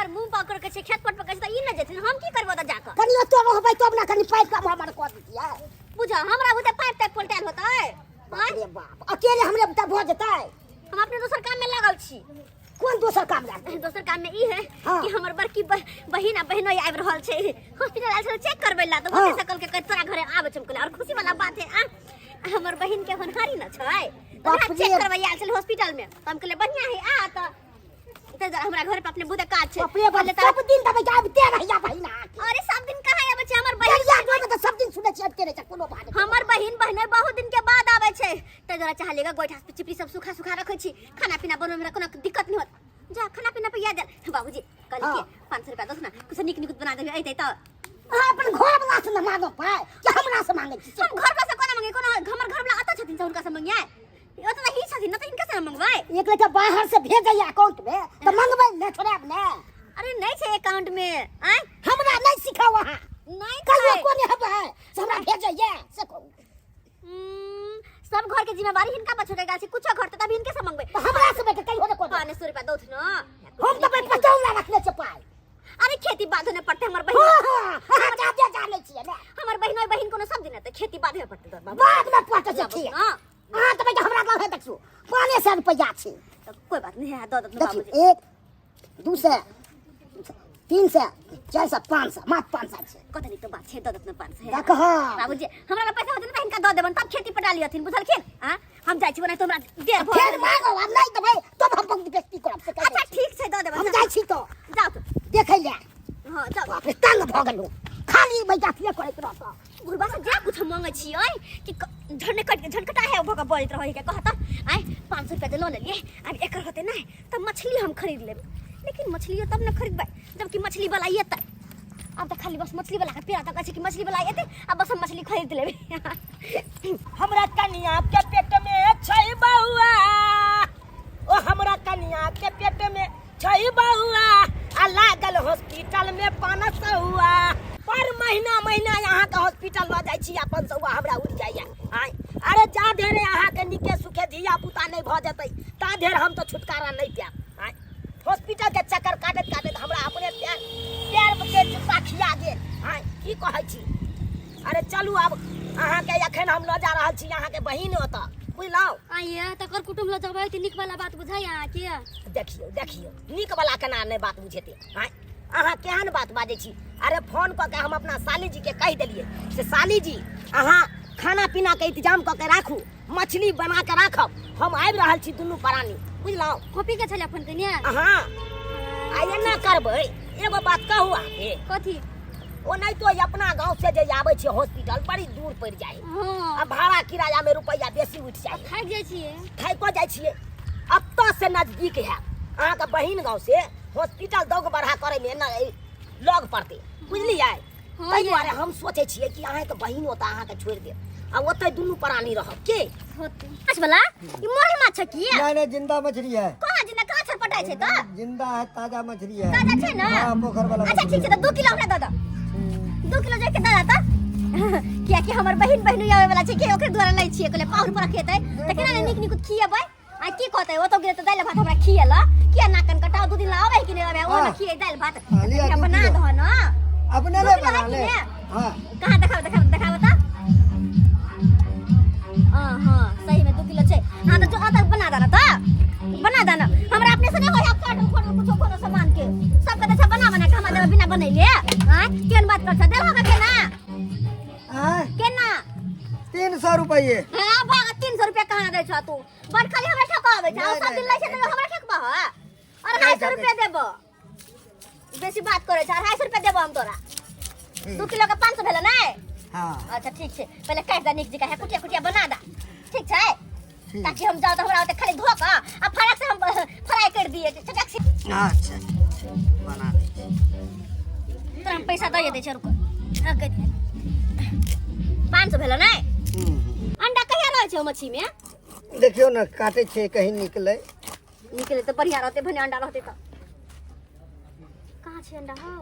हमर मुंह पकड़ के खेत पर पकड़ त ई न जेथिन हम की करबो त जाकर कनी तो रहबै तब ना कनी पाइप का हमर कह दिया बुझा हमरा बुते पाइप तक पलटल होतै अरे बाप अकेले हमरे बुता भ जतै हम अपने दूसर काम में लागल छी कोन दोसर काम लागल दोसर काम में ई है कि हमर बड़की बहिन आ बहनो आबि रहल छै हॉस्पिटल आयल छै चेक करबै ला त बोले सकल के तोरा घरे आबै छमकले और खुशी वाला बात है हमर बहिन के होनहारी न छै तो चेक करबै आयल छै हॉस्पिटल में त हम कहले बढ़िया है आ त हमरा घर पे अपने बुते काज छै अपने बोले सब दिन तब आबते रहिया बहिन अरे सब दिन कहां आबै छै हमर बहिन तो सब दिन सुनै छी अटके रह कोनो बात हमर बहिन बहने बहुत दिन के बाद आबै छै त जरा चाहलेगा गोइठा पे चिपरी सब सुखा सुखा रखै छी खाना पीना बनबै में कोनो दिक्कत नहीं होत जा खाना पीना पे याद बाबूजी कल के 500 रुपया दस ना कुछ निक निक बना देबे ऐतै त अपन घर वाला से न मांगो पाए क्या हमरा से मांगे छी हम घर वाला से कोना मांगे कोनो हमर घर वाला अत छथिन से उनका से मांगिए ओतना ही छथिन न त इनका से मांगबै एक लेके बाहर से भेजै अकाउंट में त मांगबै न छोड़े अपने अरे नहीं छै अकाउंट में आ हमरा नहीं सिखाओ वहां नहीं कहियो कोने हबे हमरा भेजै से सब घर के जिम्मेवारी हिनका पर छोड़े गाल छै कुछ घर त तब इनके से मांगबै हमरा से बेटा कहियो न को 500 रुपया दौथ न हम त 50 ला रखले छ पाए अरे खेती बाधे ने पड़ते हमर बहिन हां जाते जाने छिए ने हमर बहिन और बहिन कोनो सब दिन त खेती बाधे पड़ते दर बाबू बाद में पट छै हां त बेटा हमरा गांव है देखसु 500 रुपया छै कोई बात नहीं है दो बाबूजी 1 2 3 4 5 मात्र 500 छै कतनी तो बात छै दो 500 देख बाबूजी हमरा पैसा होतै न इनका दो देबन तब खेती पटा लियथिन बुझलखिन हां हम जाय छी बना तो हमरा देर भ फेर मांगो अब नहीं देबै तब हम पंक्ति बेइज्जती करब से अच्छा ठीक छै दो देबन हम जाय छी तो जाओ तो देखै ले हां जाओ बाप रे तंग भ गेलौ खाली बैठा के करैत रहता गुरबा से जा कुछ मांगे छी ओय कि झनकटा है भगा बोलत रहै के कहता आय 500 रुपया दे लो ले लिए अब एकर होते नहीं तब मछली हम खरीद लेब लेकिन मछली तब न खरीदबै जबकि मछली वाला ये त अब तो खाली बस मछली वाला के पेड़ तक छै कि मछली वाला एते अब बस हम मछली खरीद लेबे हमरा कनिया के पेट में छै बउआ ओ हमरा कनिया के पेट में छै बउआ आ लागल हॉस्पिटल में 500 पर महीना यहाँ के हॉस्पिटल ल जाय छी अपन सौआ हमरा उड़ जाइया अरे जा देरे अहाँ के निके सुखे धिया पुता नहीं भ जतै ता देर हम तो छुटकारा नहीं पाएब हॉस्पिटल के चक्कर काटत हमरा अपने पैर के जूता खिया गेल की कहै छी अरे चलू अब अहाँ के एखन हम ल जा रहल छी अहाँ के बहिन ओत बुझलौ आइया तकर कुटुम ल जबै त निक वाला बात बुझाय अहाँ के देखियो निक वाला केना नहीं बात बुझेते अहाँ केहन बात बाजै छी अरे फोन क के हम अपना साली जी के कह देलिए से साली जी अहाँ खाना पीना के इंतजाम क के राखू मछली बना के राखब हम आबि रहल छी दुनू प्राणी बुझलौ कॉपी के छले फोन कनिया हां आइए ना करबै एगो बात कहू आके कथी ओ नहीं तो अपना गांव से जे आबै छी हॉस्पिटल बड़ी दूर पड़ जाए हां अब भाड़ा किराया में रुपया बेसी उठ जाए थाक जाय छिए थाको जाय छिए अब तो से नजदीक है अहाँ के बहिन गांव से हॉस्पिटल दौग बढ़ा करे में न लग पड़ते बुझलियै ताहि दुआरे हम सोचे छिए कि अहाँ के बहिन ओता अहाँ के छोड़ दे आ ओतै दुनू प्राणी रहब के होते माछ वाला ई मोही माछ की नहीं जिंदा मछली है कहां जिंदा कहां छटपटाय छै त जिंदा है ताजा मछली है ताजा छै न हां पोखर वाला अच्छा ठीक छै त 2 किलो हमरा दे 2 किलो जे के दे त किया कि हमर बहिन आवे वाला छै के ओकर द्वारा नै छिए कहले पाहुर पर खेतै त केना निक निक खियेबै आ की कहतै ओ तो गिरे त दाल भात हमरा खियेला किया नाकन कटाव 2 दिन ला आवे कि नै आवे ओ न खिये दाल भात बना दह न अपने ले बना ले हां कहां देखाव त हां सही में 2 किलो छै हां तो जो आता बना देना हमरा अपने से नहीं होय आप काटो कुछ कोनो सामान के सब के अच्छा बना के हमरा बिना बनैले हां केन बात कर छ देल होगा केना 300 रुपये हां भाग 300 रुपया कहां दे छ तू बड़ खाली हमरा ठकावे छ सब दिन लै छ त हमरा ठकबा ह और 250 रुपया देबो बेसी बात करे छ 250 रुपया देबो हम तोरा 2 किलो का 500 भेल नै हां अच्छा ठीक छै पहले काट दा निक जगह है कुटिया बना दा ठीक छै ताकि हम जाओ तो हमरा ओते खाली धो का आ फरक से हम फ्राई कर दिए चटक से अच्छा बना दे तो हम पैसा दे दे छ रुको हां कह दे 500 भेल नै अंडा कहिया रहै छै मछली में देखियो ना काटे छे कहीं निकले तो बढ़िया रहते भने अंडा रहते त कहां छै अंडा हो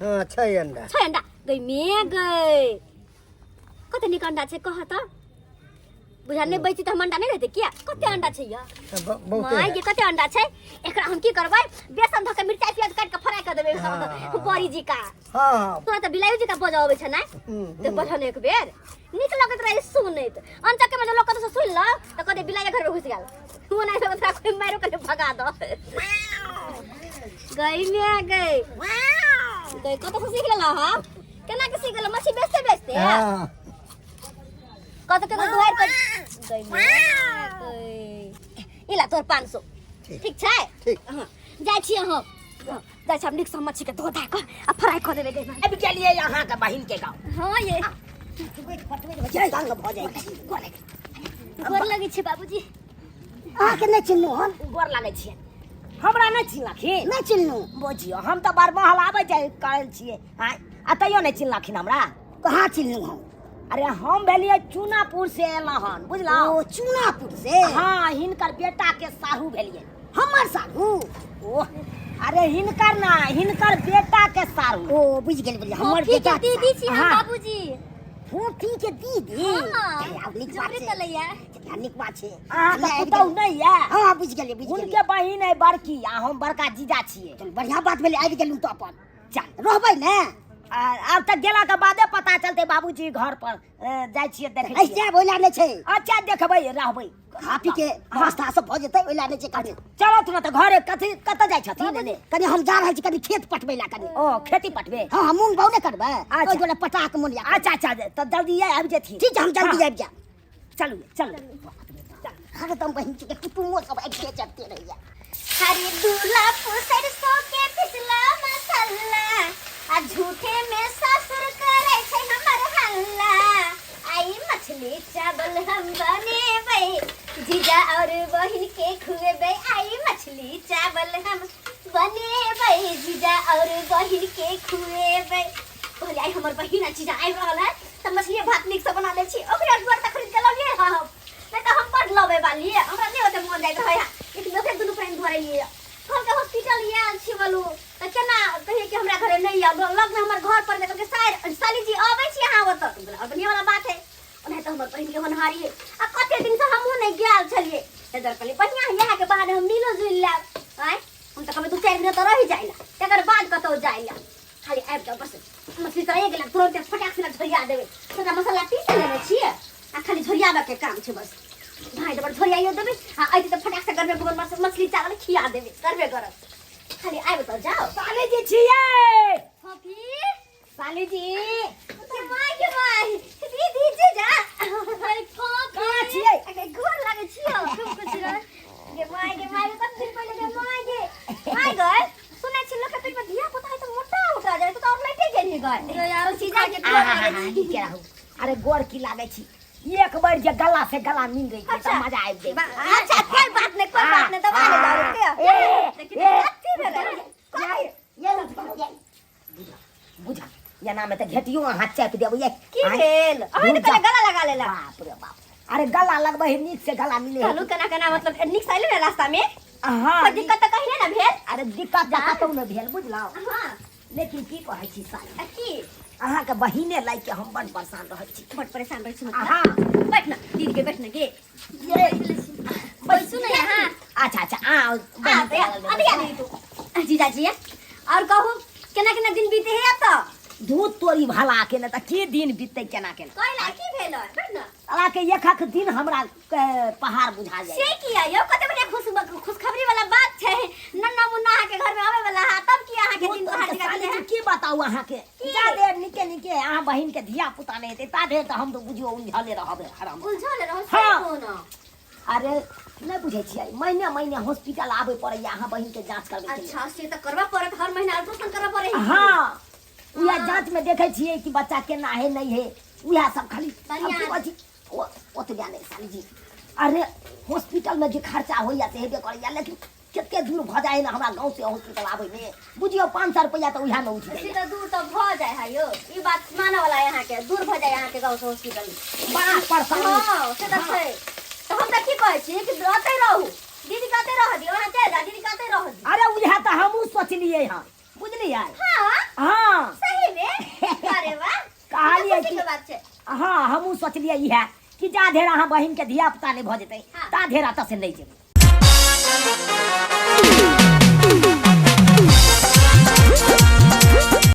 हां छै अंडा गई में गई कते निक अंडा छै कह त बुझा नहीं बेची त हम अंडा नहीं रहते क्या कते अंडा छै या बहुत माय ये कते अंडा छै एकरा हम की करबै बेसन धके मिरचाई प्याज काट के फ्राई कर देबै हाँ। बड़ी जी का हाँ तोरा त बिलायु जी का बजावे छ ना ते बजन एक बेर निक लगत रहे सुनैत अंचके में लोग कत से सुन ल त कदे बिलाय घर में घुस गेल वो नहीं लगत रहा कोई मारो के भगा दो गई में गई गई कत से सीख लेला हा केना के सीख लेला मछली बेचते हाँ कत के दुआर पर गई में गई इला तोर 500 ठीक छै ठीक हां जाय छी हम जाय छी हम निक से मछली के धो धा के आ फ्राई कर देबे गई अब के लिए यहाँ के बहिन के गाँव हां ये जय संग भ जाई कोने गोर लगे छै बाबूजी आ के नहीं चिन्हू हम गोर लागे छिए हमरा नहीं चिन्हलखिन नहीं चिन्हू बुझियो हम तो बार महल आबै जाय करल छिए हां अतयो नहीं चिन्हलखिन हमरा कहाँ चिन्हू हम अरे हम भेलिए चूनापुर से एला हन बुझला ओ चूनापुर से हां हिनकर बेटा के साहू भेलिए हमर साहू ओ अरे हिनकर ना हिनकर बेटा के साहू ओ बुझ गेल बुझ हमर बेटा दीदी छी हम बाबूजी फूटी के दीदी हां निक बात जोरे छै चलैया कितना निक बात छै अहाँ तो नहीं है हां बुझ गेलिए उनके बहिन है बड़की आ हम बड़का जीजा छिए चल बढ़िया बात भेले आबि गेलू तो अपन चल रहबै ने अब तक गेला के बादे पता चलते बाबूजी घर पर जाय छिए देखे छिए ऐसे बोला नै छै अच्छा देखबै रहबै हापी के व्यवस्था सब भ जेतै ओइला नै छै कनी चलो तुरंत घरे कथि कत जाय छथिन ने कनी हम जा रहल छी कनी खेत पटबै ला कनी ओ खेती पटबै हां हम मूंग बाउ नै करबै ओइ जोने पटा के मोनिया अच्छा अच्छा त जल्दी आबि जेथि ठीक हम जल्दी आबि जा चलू चल हर दम बहिन के कुटुंबो सब आबि के चलते रहिया हरी दूल्हा सरसों के पिसला मसाला आ झूठे में ससुर करे छै हमर हल्ला आई मछली चावल हम बनेबै जीजा और बहिन के खुएबै आई मछली चावल हम बनेबै जीजा और बहिन के खुएबै बोले आई हमर बहिन आ जीजा आइ रहल है त मछली भात निक से बना ले छी ओकरे घर त खरीद के लगे हम नहीं तो हम पढ़ लबे वाली हमरा नहीं होते मन जाइत रहे एक दोसर दुनु फ्रेंड धरे लिए कल के हॉस्पिटल ये छी बोलू त केना कहिए कि हमरा घरे नहीं आ लग में हमर घर पर देख के साली जी आबै छी यहां ओत अपनी वाला बात है ओने तो हमर बहिन के होनहारी आ कते दिन से हमहु नहीं गेल छलिए इधर कली बढ़िया यहाँ के बाद हम मिलो जुल लेब आय हम त कभी 2-4 दिन तो रह जाइला एकर बाद कतो जाइला खाली आबि जाओ बस मछली तो एक लग तुरंत फटाक से झरिया देबे छोटा मसाला पीस लेने छिए आ खाली झरियाबे के काम छै बस भाई तो झरियाइयो देबे आ आइ त फटाक से करबे भगवान मछली चावल खिया देबे करबे करब खाली आबे तो जाओ साली जी छिए फफी साली जी के माय दीदी जी जा अरे कहाँ छिए अरे गोर लागे छियो खूब कुछ रह के माय कत दिन पहले के माय गए सुनै छी लोग के पेट में धिया पुता है तो मोटा उठा जाए तो और लेटे गेली गए यार सीधा के गोर लागे के रहू अरे गोर की लागे छी एक बार जे गला से गला मिल गई तो मजा आबि गई अच्छा कोई बात नहीं दबा ले जाओ लेकिन कत्ती भेलै ये बुझा या नाम त घेटियो हाथ चाप देबो ये की भेल अहाँ तो गला लगा लेला बाप रे बाप अरे गला लगबै नीक से गला मिले चलू केना मतलब निक से आइले रास्ता में हां कोई दिक्कत त कहिने ना भेल अरे दिक्कत त कतौ न भेल बुझलौ हां लेकिन की कहै छी साली की अहाँ के बहिने लाइक के हम बड़ परेशान रहै छी बड़ परेशान रह छी हां बैठ ना दीदी के बैठ ना के ये बैठू ना यहां अच्छा अच्छा अभी आ गई तू जीजा जी और कहू केना दिन बीते है त दूध तोरी भला के न त के दिन बीतै केना के कहला की भेल बैठ ना अला के एकख दिन हमरा पहाड़ बुझा जाय से किया यो कते बड़े खुशखबरी वाला बात छै नन्ना मुन्ना के घर में आवे वाला है तब की अहाँ के दिन पहाड़ निकाले है की बताऊ अहाँ के जा देर निके अहाँ बहिन के धिया पुता नहीं हेतै ता देर त हम तो बुझियो उलझले रहबे हराम उलझले रहो से कोन अरे नहीं बुझे छियै महीने हॉस्पिटल आबे पड़ै अहाँ बहिन के जांच करबे अच्छा से त करबा पड़त हर महीना अल्ट्रासाउंड करबा पड़ै हां उया जांच में देखे छियै कि बच्चा केना है नहीं है उया सब खाली ओत जाने साली जी अरे हॉस्पिटल में जे खर्चा होइया से हेबे करैया लेकिन केते दूर भ जाए ना हमरा गांव से हॉस्पिटल आबै में बुझियो 500 रुपया तो उहा में उठ जाए सीधा दूर तो भ जाए है यो ई बात माने वाला यहां के दूर भ जाए यहां के गांव से हॉस्पिटल बड़ा परेशान हां से त छै तो हम त की कहै छी कि रहते रहू दीदी कहते रह दियो वहां चल जा दीदी कहते रह दियो अरे उहा त हमहु सोचलिए हां बुझलिए हां सही में अरे वाह कहलिए की बात छै हां हमहु सोचलिए इहा कि जा धेर अहाँ बहिन के धिया पुता नहीं भ जेतै ता धेर त से नहीं जेबै